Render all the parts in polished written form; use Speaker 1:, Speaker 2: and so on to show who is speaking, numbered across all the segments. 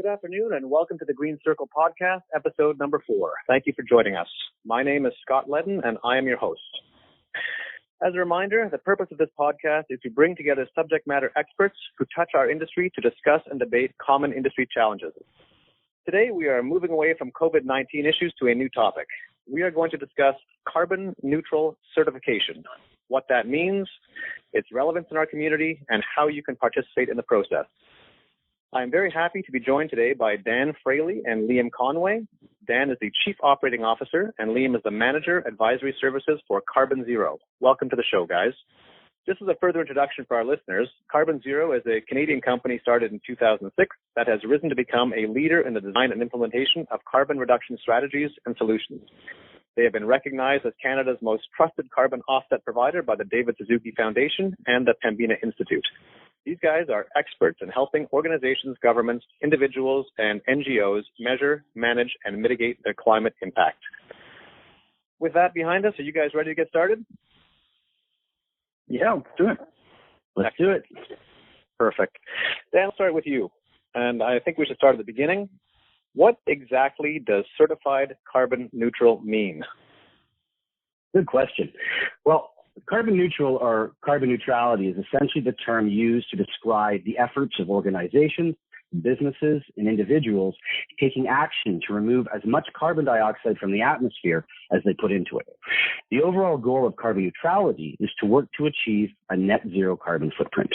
Speaker 1: Good afternoon and welcome to the Green Circle Podcast, episode number 4. Thank you for joining us. My name is Scott Ledden and I am your host. As a reminder, the purpose of this podcast is to bring together subject matter experts who touch our industry to discuss and debate common industry challenges. Today we are moving away from COVID-19 issues to a new topic. We are going to discuss carbon neutral certification, what that means, its relevance in our community, and how you can participate in the process. I'm very happy to be joined today by Dan Fraleigh and Liam Conway. Dan is the Chief Operating Officer, and Liam is the Manager, Advisory Services for Carbon Zero. Welcome to the show, guys. Just as a further introduction for our listeners, Carbon Zero is a Canadian company started in 2006 that has risen to become a leader in the design and implementation of carbon reduction strategies and solutions. They have been recognized as Canada's most trusted carbon offset provider by the David Suzuki Foundation and the Pembina Institute. These guys are experts in helping organizations, governments, individuals, and NGOs measure, manage, and mitigate their climate impact. With that behind us, are you guys ready to get started?
Speaker 2: Yeah, let's do it. Let's do it.
Speaker 1: Perfect. Dan, I'll start with you. And I think we should start at the beginning. What exactly does certified carbon neutral mean?
Speaker 2: Good question. Well, carbon neutral or carbon neutrality is essentially the term used to describe the efforts of organizations, businesses, and individuals taking action to remove as much carbon dioxide from the atmosphere as they put into it. The overall goal of carbon neutrality is to work to achieve a net zero carbon footprint.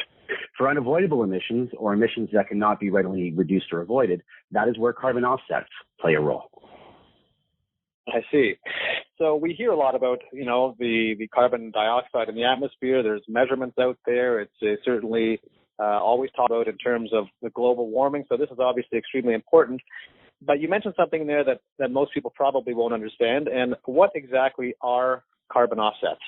Speaker 2: For unavoidable emissions or emissions that cannot be readily reduced or avoided, that is where carbon offsets play a role.
Speaker 1: I see. So we hear a lot about, the carbon dioxide in the atmosphere. There's measurements out there. It's certainly always talked about in terms of the global warming. So this is obviously extremely important. But you mentioned something there that most people probably won't understand. And what exactly are carbon offsets?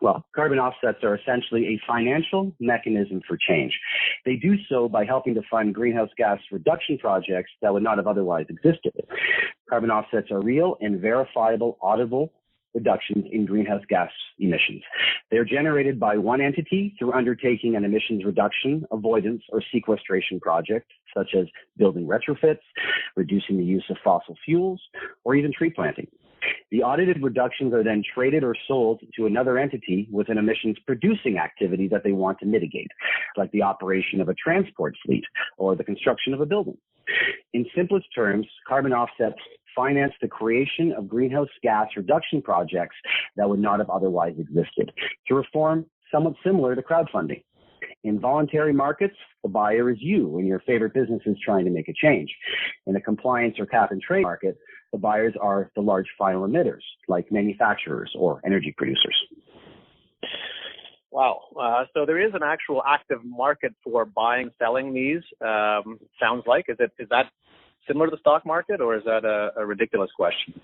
Speaker 2: Well, carbon offsets are essentially a financial mechanism for change. They do so by helping to fund greenhouse gas reduction projects that would not have otherwise existed. Carbon offsets are real and verifiable, auditable reductions in greenhouse gas emissions. They're generated by one entity through undertaking an emissions reduction, avoidance, or sequestration project, such as building retrofits, reducing the use of fossil fuels, or even tree planting. The audited reductions are then traded or sold to another entity with an emissions producing activity that they want to mitigate, like the operation of a transport fleet or the construction of a building. In simplest terms, carbon offsets finance the creation of greenhouse gas reduction projects that would not have otherwise existed, through a form somewhat similar to crowdfunding. In voluntary markets, the buyer is you when your favorite business is trying to make a change. In a compliance or cap and trade market, the buyers are the large final emitters, like manufacturers or energy producers.
Speaker 1: Wow. So there is an actual active market for buying, selling these, sounds like. Is that similar to the stock market, or is that a ridiculous question?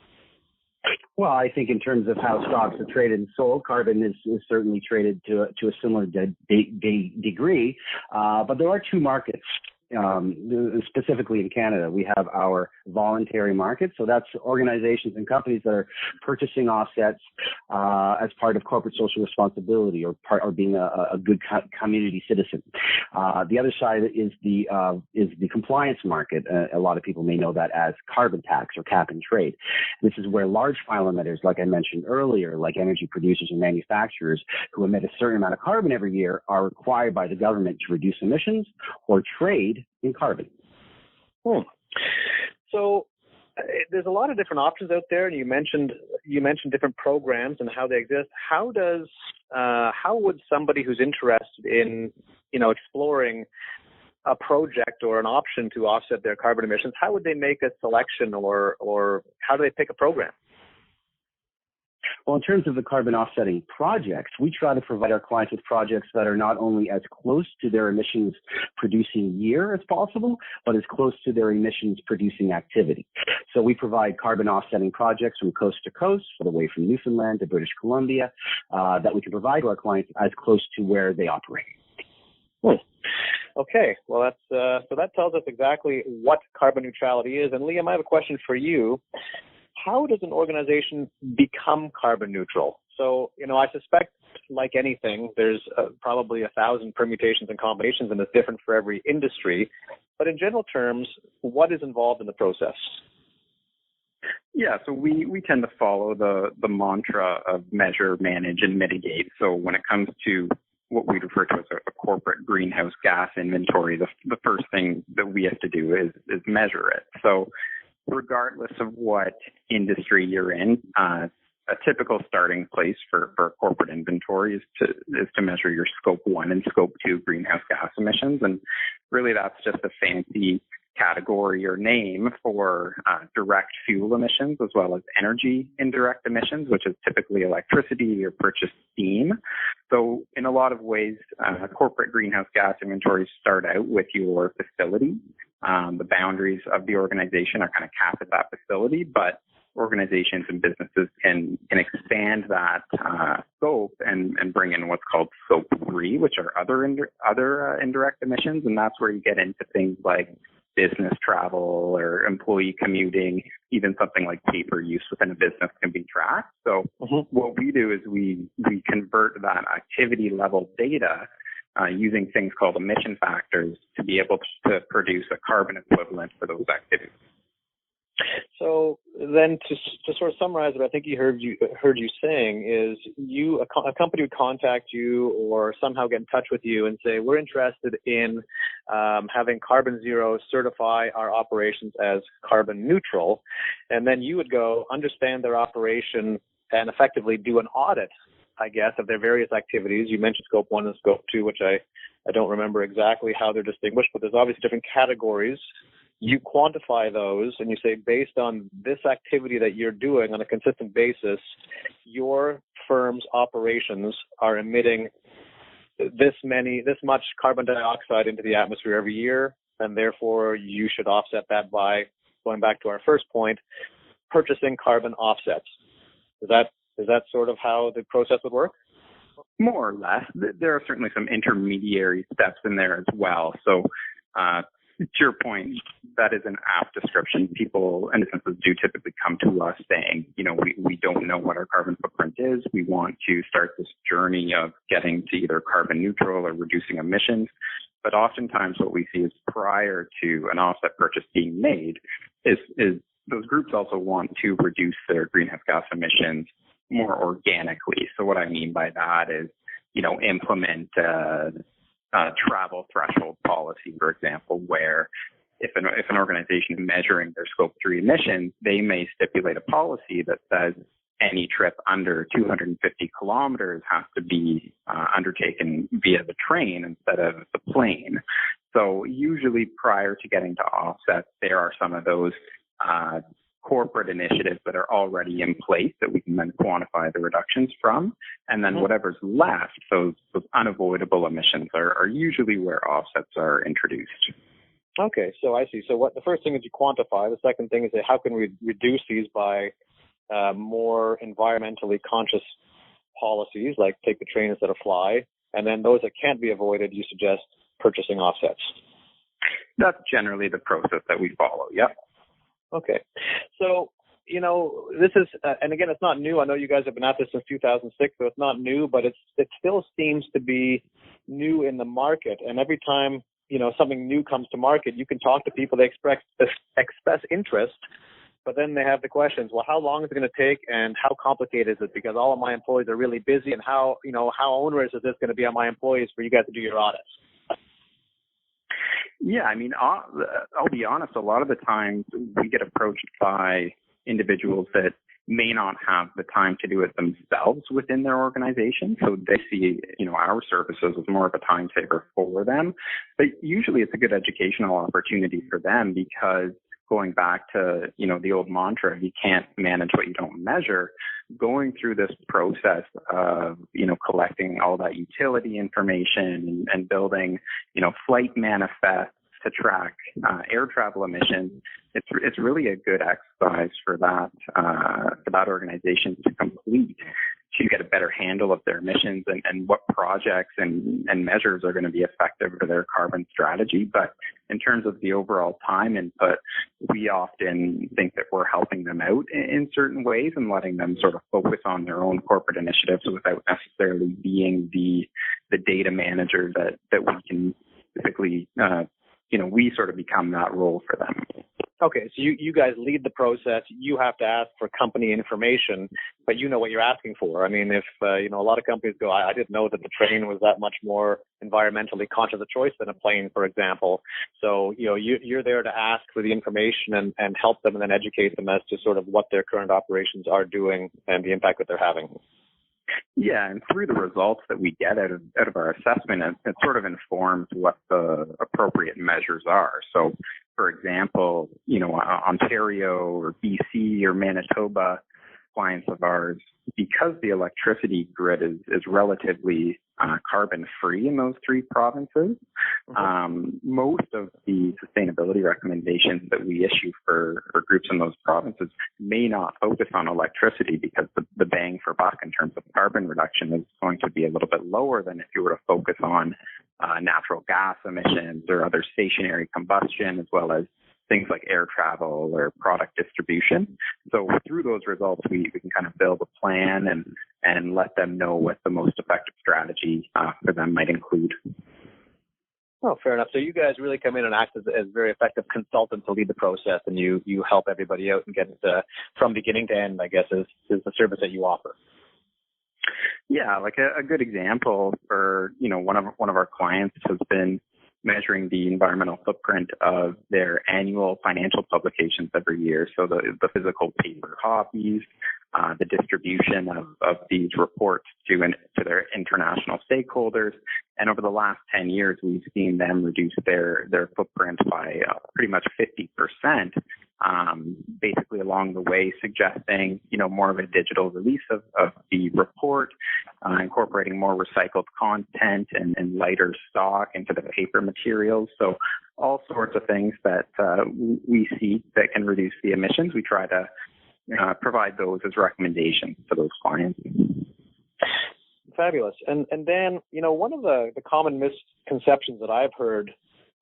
Speaker 2: Well, I think in terms of how stocks are traded and sold, carbon is certainly traded to a similar degree. But there are two markets. Specifically in Canada, we have our voluntary market. So that's organizations and companies that are purchasing offsets as part of corporate social responsibility or being a good community citizen. The other side is the compliance market. A lot of people may know that as carbon tax or cap and trade. This is where large final emitters, like I mentioned earlier, like energy producers and manufacturers who emit a certain amount of carbon every year, are required by the government to reduce emissions or trade in carbon.
Speaker 1: So there's a lot of different options out there, and you mentioned different programs and how they exist. How would somebody who's interested in exploring a project or an option to offset their carbon emissions, how would they make a selection, or how do they pick a program?
Speaker 2: Well, in terms of the carbon offsetting projects, we try to provide our clients with projects that are not only as close to their emissions producing year as possible, but as close to their emissions producing activity. So we provide carbon offsetting projects from coast to coast, all the way from Newfoundland to British Columbia, that we can provide to our clients as close to where they operate.
Speaker 1: Okay, well, so that tells us exactly what carbon neutrality is. And Liam, I have a question for you. How does an organization become carbon neutral? So, I suspect like anything, there's probably 1,000 permutations and combinations, and it's different for every industry. But in general terms, what is involved in the process?
Speaker 3: Yeah, so we tend to follow the mantra of measure, manage, and mitigate. So when it comes to what we refer to as a corporate greenhouse gas inventory, the first thing that we have to do is measure it. So regardless of what industry you're in, a typical starting place for a corporate inventory is to measure your Scope 1 and Scope 2 greenhouse gas emissions. And really that's just a fancy category or name for direct fuel emissions as well as energy indirect emissions, which is typically electricity or purchased steam. So in a lot of ways, corporate greenhouse gas inventories start out with your facility. The boundaries of the organization are kind of capped at that facility, but organizations and businesses can expand that scope and bring in what's called Scope 3, which are other indirect emissions, and that's where you get into things like business travel or employee commuting, even something like paper use within a business can be tracked. So what we do is we convert that activity level data using things called emission factors to be able to produce a carbon equivalent for those activities.
Speaker 1: So then to sort of summarize what I think heard you saying is a company would contact you or somehow get in touch with you and say, we're interested in having Carbon Zero certify our operations as carbon neutral. And then you would go understand their operation and effectively do an audit, I guess, of their various activities. You mentioned Scope 1 and Scope 2, which I don't remember exactly how they're distinguished, but there's obviously different categories. You quantify those and you say, based on this activity that you're doing on a consistent basis, your firm's operations are emitting this much carbon dioxide into the atmosphere every year, and therefore you should offset that by, going back to our first point, purchasing carbon offsets. Is that sort of how the process would work?
Speaker 3: More or less. There are certainly some intermediary steps in there as well. So to your point, that is an apt description. People and businesses do typically come to us saying, we don't know what our carbon footprint is. We want to start this journey of getting to either carbon neutral or reducing emissions. But oftentimes what we see is prior to an offset purchase being made is those groups also want to reduce their greenhouse gas emissions more organically. So what I mean by that is, implement travel threshold policy, for example, where if an organization is measuring their Scope 3 emissions, they may stipulate a policy that says any trip under 250 kilometers has to be undertaken via the train instead of the plane. So usually prior to getting to offsets, there are some of those corporate initiatives that are already in place that we can then quantify the reductions from. And then whatever's left, those unavoidable emissions are usually where offsets are introduced.
Speaker 1: Okay, so I see. So the first thing is you quantify. The second thing is how can we reduce these by more environmentally conscious policies, like take the train instead of fly. And then those that can't be avoided, you suggest purchasing offsets.
Speaker 3: That's generally the process that we follow, yep.
Speaker 1: Okay. So, this is, and again, it's not new. I know you guys have been at this since 2006, so it's not new, but it still seems to be new in the market. And every time, something new comes to market, you can talk to people, they express interest, but then they have the questions, well, how long is it going to take and how complicated is it? Because all of my employees are really busy, and how onerous is this going to be on my employees for you guys to do your audits?
Speaker 3: Yeah, I'll be honest, a lot of the times we get approached by individuals that may not have the time to do it themselves within their organization. So they see, our services as more of a time saver for them. But usually it's a good educational opportunity for them because going back to, the old mantra, you can't manage what you don't measure, going through this process of, collecting all that utility information and building, flight manifests to track air travel emissions, it's really a good exercise for that organization to complete. to get a better handle of their emissions and what projects and measures are going to be effective for their carbon strategy. But in terms of the overall time input, we often think that we're helping them out in certain ways and letting them sort of focus on their own corporate initiatives without necessarily being the data manager that we can typically, we sort of become that role for them.
Speaker 1: Okay, so you guys lead the process. You have to ask for company information, but you know what you're asking for. I mean, if, a lot of companies go, I didn't know that the train was that much more environmentally conscious of choice than a plane, for example. So, you're there to ask for the information and help them and then educate them as to sort of what their current operations are doing and the impact that they're having.
Speaker 3: Yeah, and through the results that we get out of our assessment, it sort of informs what the appropriate measures are. So, for example, Ontario or BC or Manitoba clients of ours, because the electricity grid is relatively carbon-free in those three provinces, most of the sustainability recommendations that we issue for groups in those provinces may not focus on electricity because the bang for buck in terms of carbon reduction is going to be a little bit lower than if you were to focus on natural gas emissions or other stationary combustion, as well as things like air travel or product distribution. So through those results, we can kind of build a plan and let them know what the most effective strategy for them might include.
Speaker 1: Oh, fair enough. So you guys really come in and act as very effective consultants to lead the process, and you help everybody out and get it from beginning to end, I guess, is the service that you offer.
Speaker 3: Yeah, like a good example for, one of our clients has been measuring the environmental footprint of their annual financial publications every year. So the physical paper copies, the distribution of these reports to their international stakeholders. And over the last 10 years, we've seen them reduce their footprint by pretty much 50%, basically along the way, suggesting, more of a digital release of the report, incorporating more recycled content and lighter stock into the paper materials. So all sorts of things that we see that can reduce the emissions. We try to provide those as recommendations to those clients.
Speaker 1: Fabulous. And then, one of the common misconceptions that I've heard,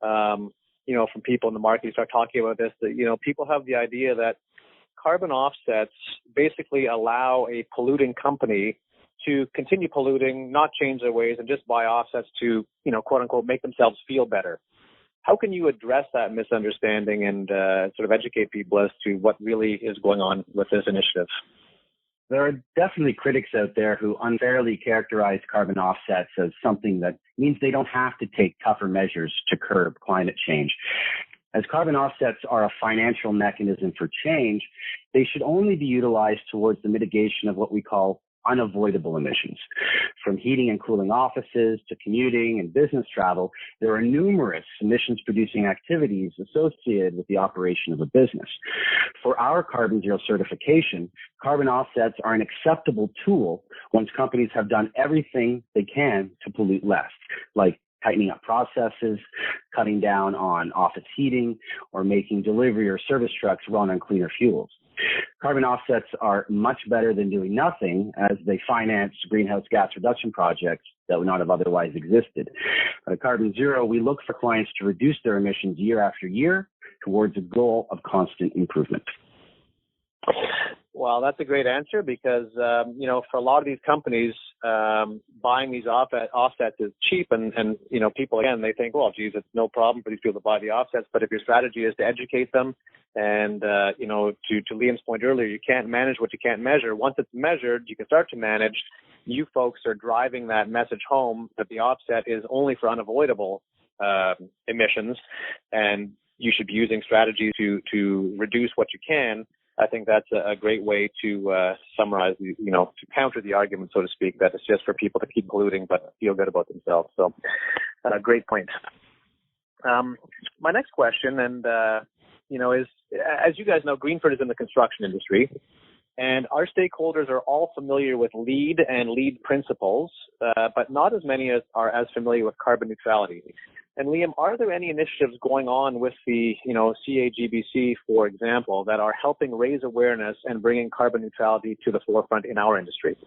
Speaker 1: from people in the market who start talking about this, that, people have the idea that carbon offsets basically allow a polluting company to continue polluting, not change their ways, and just buy offsets to, quote unquote, make themselves feel better. How can you address that misunderstanding and sort of educate people as to what really is going on with this initiative?
Speaker 2: There are definitely critics out there who unfairly characterize carbon offsets as something that means they don't have to take tougher measures to curb climate change. As carbon offsets are a financial mechanism for change, they should only be utilized towards the mitigation of what we call unavoidable emissions. From heating and cooling offices to commuting and business travel, there are numerous emissions-producing activities associated with the operation of a business. For our carbon zero certification, carbon offsets are an acceptable tool once companies have done everything they can to pollute less, like tightening up processes, cutting down on office heating, or making delivery or service trucks run on cleaner fuels. Carbon offsets are much better than doing nothing, as they finance greenhouse gas reduction projects that would not have otherwise existed. At Carbon Zero, we look for clients to reduce their emissions year after year towards a goal of constant improvement.
Speaker 1: Well, that's a great answer because, for a lot of these companies, buying these offsets is cheap. And, people, again, they think, well, geez, it's no problem for these people to buy the offsets. But if your strategy is to educate them and, to Liam's point earlier, you can't manage what you can't measure. Once it's measured, you can start to manage. You folks are driving that message home that the offset is only for unavoidable emissions, and you should be using strategies to reduce what you can. I think that's a great way to summarize, to counter the argument, so to speak, that it's just for people to keep polluting but feel good about themselves. So, great point. My next question, and is, as you guys know, Greenferd is in the construction industry, and our stakeholders are all familiar with LEED and LEED principles, but not as many are as familiar with carbon neutrality. And Liam, are there any initiatives going on with the, CAGBC, for example, that are helping raise awareness and bringing carbon neutrality to the forefront in our industry?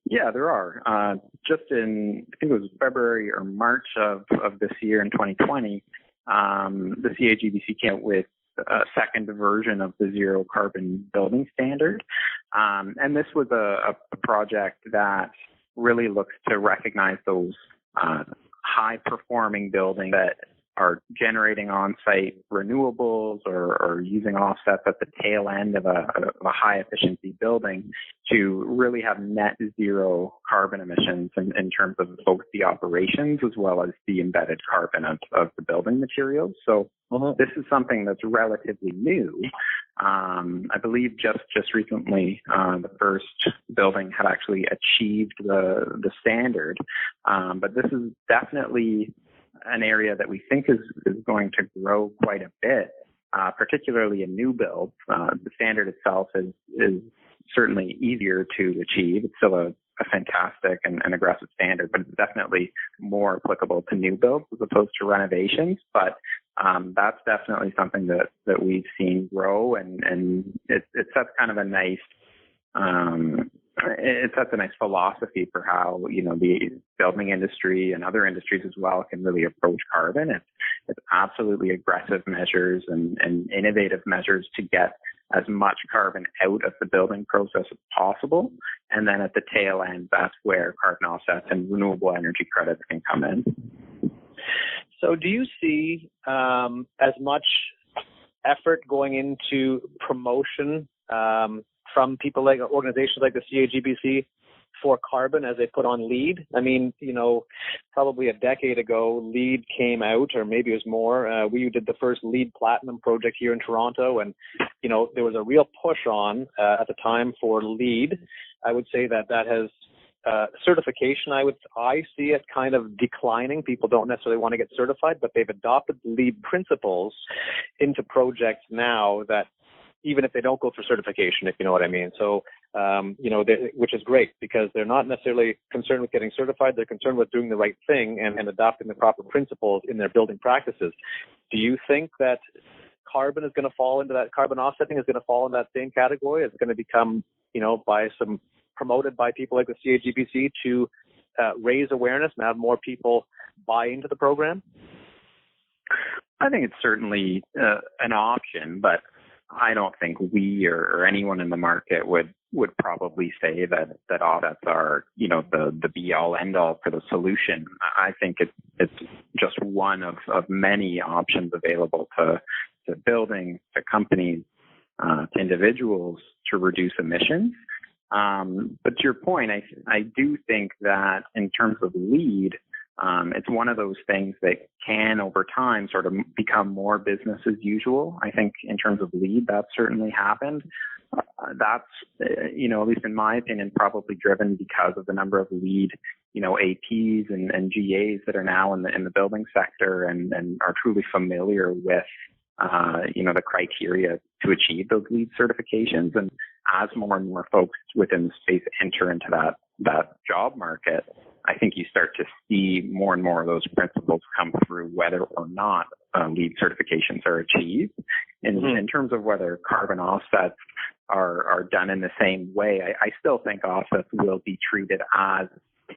Speaker 3: Yeah, there are. Just in, I think it was February or March of this year in 2020, the CAGBC came out with a second version of the zero carbon building standard. And this was a project that really looks to recognize those high performing buildings that are generating on-site renewables or using offsets at the tail end of a high efficiency building to really have net zero carbon emissions in terms of both the operations as well as the embedded carbon of the building materials. So this is something that's relatively new. I believe just recently the first building had actually achieved the standard, but this is definitely an area that we think is going to grow quite a bit, particularly in new builds. The standard itself is certainly easier to achieve. It's still a fantastic and aggressive standard, but it's definitely more applicable to new builds as opposed to renovations. But that's definitely something that we've seen grow, and it sets kind of a nice it sets a nice philosophy for how, the building industry and other industries as well can really approach carbon. It's absolutely aggressive measures and innovative measures to get as much carbon out of the building process as possible. And then at the tail end, that's where carbon offsets and renewable energy credits can come in.
Speaker 1: So do you see as much effort going into promotion from people like organizations like the CAGBC for carbon as they put on LEED? I mean, probably a decade ago, LEED came out, or maybe it was more. We did the first LEED Platinum project here in Toronto, and, there was a real push on at the time for LEED. I would say that has certification, I see it kind of declining. People don't necessarily want to get certified, but they've adopted LEED principles into projects now that even if they don't go through certification, if you know what I mean. So, which is great because they're not necessarily concerned with getting certified. They're concerned with doing the right thing and adopting the proper principles in their building practices. Do you think that carbon is going to fall into that, carbon offsetting is going to fall in that same category? It's going to become, promoted by people like the CAGBC to raise awareness and have more people buy into the program?
Speaker 3: I think it's certainly an option, but I don't think we or anyone in the market would probably say that offsets are, the be all end all for the solution. I think it's just one of many options available to buildings, to companies, to individuals to reduce emissions. But to your point, I do think that in terms of LEED, it's one of those things that can, over time, sort of become more business as usual. I think in terms of LEED, that's certainly happened. That's, at least in my opinion, probably driven because of the number of LEED, APs and GAs that are now in the building sector and are truly familiar with, the criteria to achieve those LEED certifications. And as more and more folks within the space enter into that job market, I think you start to see more and more of those principles come through, whether or not LEED certifications are achieved. In terms of whether carbon offsets are done in the same way, I still think offsets will be treated as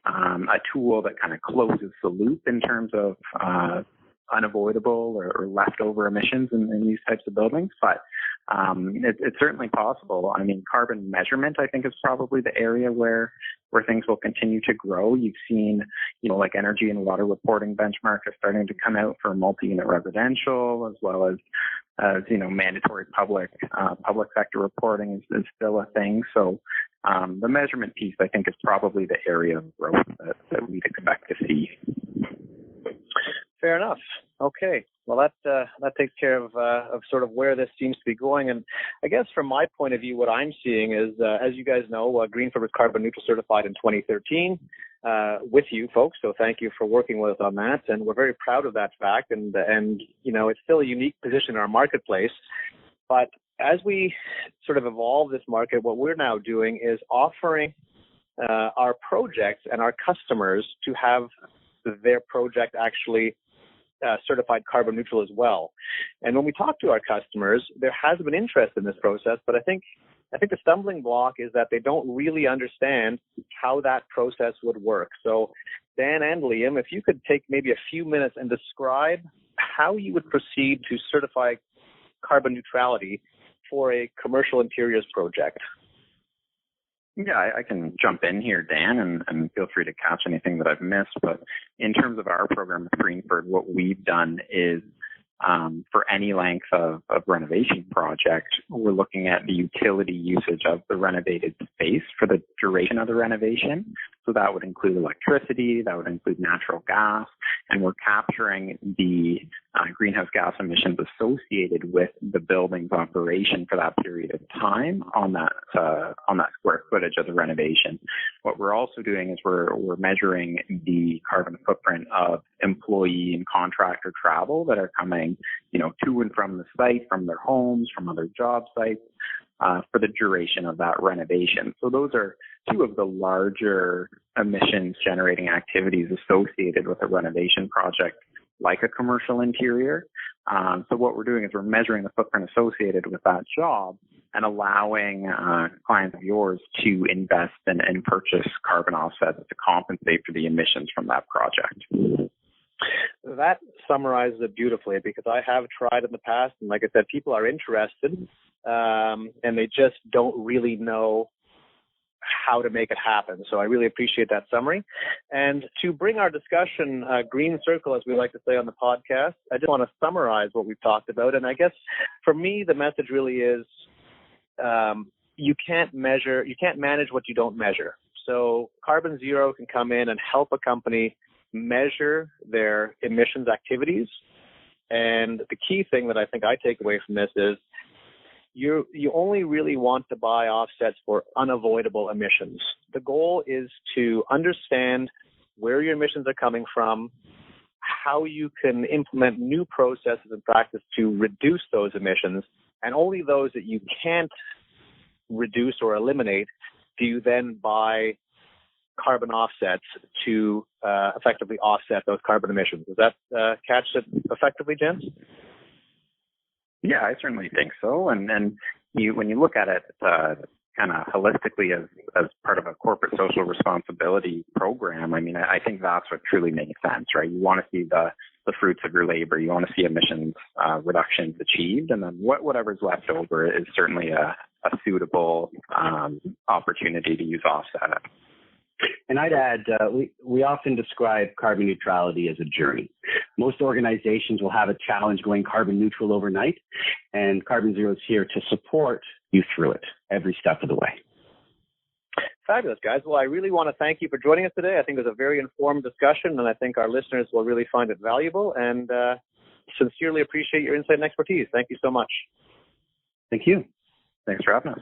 Speaker 3: a tool that kind of closes the loop in terms of unavoidable or leftover emissions in these types of buildings. But it's certainly possible. I mean, carbon measurement, I think, is probably the area where things will continue to grow. You've seen, like energy and water reporting benchmarks are starting to come out for multi-unit residential, as well as mandatory public sector reporting is still a thing. So the measurement piece, I think, is probably the area of growth that we'd expect to see.
Speaker 1: Fair enough. Okay. Well, that takes care of sort of where this seems to be going. And I guess from my point of view, what I'm seeing is, as you guys know, Greenferd was carbon neutral certified in 2013 with you folks. So thank you for working with us on that. And we're very proud of that fact. And it's still a unique position in our marketplace. But as we sort of evolve this market, what we're now doing is offering our projects and our customers to have their project actually certified carbon neutral as well. And when we talk to our customers, there has been interest in this process, but I think I think the stumbling block is that they don't really understand how that process would work. So Dan and Liam, if you could take maybe a few minutes and describe how you would proceed to certify carbon neutrality for a commercial interiors project.
Speaker 3: Yeah, I can jump in here, Dan, and feel free to catch anything that I've missed. But in terms of our program with Greenferd, what we've done is for any length of renovation project, we're looking at the utility usage of the renovated space for the duration of the renovation. So that would include electricity, that would include natural gas, and we're capturing the greenhouse gas emissions associated with the building's operation for that period of time on that square footage of the renovation. What we're also doing is we're measuring the carbon footprint of employee and contractor travel that are coming, to and from the site, from their homes, from other job sites, for the duration of that renovation. So those are two of the larger emissions generating activities associated with a renovation project like a commercial interior. So what we're doing is we're measuring the footprint associated with that job and allowing clients of yours to invest and purchase carbon offsets to compensate for the emissions from that project.
Speaker 1: That summarizes it beautifully, because I have tried in the past, and like I said, people are interested, and they just don't really know how to make it happen. So I really appreciate that summary. And to bring our discussion green circle, as we like to say on the podcast, I just want to summarize what we've talked about. And I guess for me, the message really is you can't manage what you don't measure. So Carbon Zero can come in and help a company measure their emissions activities. And the key thing that I think I take away from this is you only really want to buy offsets for unavoidable emissions. The goal is to understand where your emissions are coming from, how you can implement new processes and practice to reduce those emissions, and only those that you can't reduce or eliminate do you then buy carbon offsets to effectively offset those carbon emissions. Does that catch it effectively, gents?
Speaker 3: Yeah, I certainly think so. And then when you look at it kind of holistically as part of a corporate social responsibility program, I think that's what truly makes sense, right? You want to see the fruits of your labor. You want to see emissions reductions achieved, and then whatever's left over is certainly a suitable opportunity to use offset.
Speaker 2: And I'd add, we often describe carbon neutrality as a journey. Most organizations will have a challenge going carbon neutral overnight, and Carbon Zero is here to support you through it every step of the way.
Speaker 1: Fabulous, guys. Well, I really want to thank you for joining us today. I think it was a very informed discussion, and I think our listeners will really find it valuable, and sincerely appreciate your insight and expertise. Thank you so much.
Speaker 2: Thank you.
Speaker 3: Thanks for having us.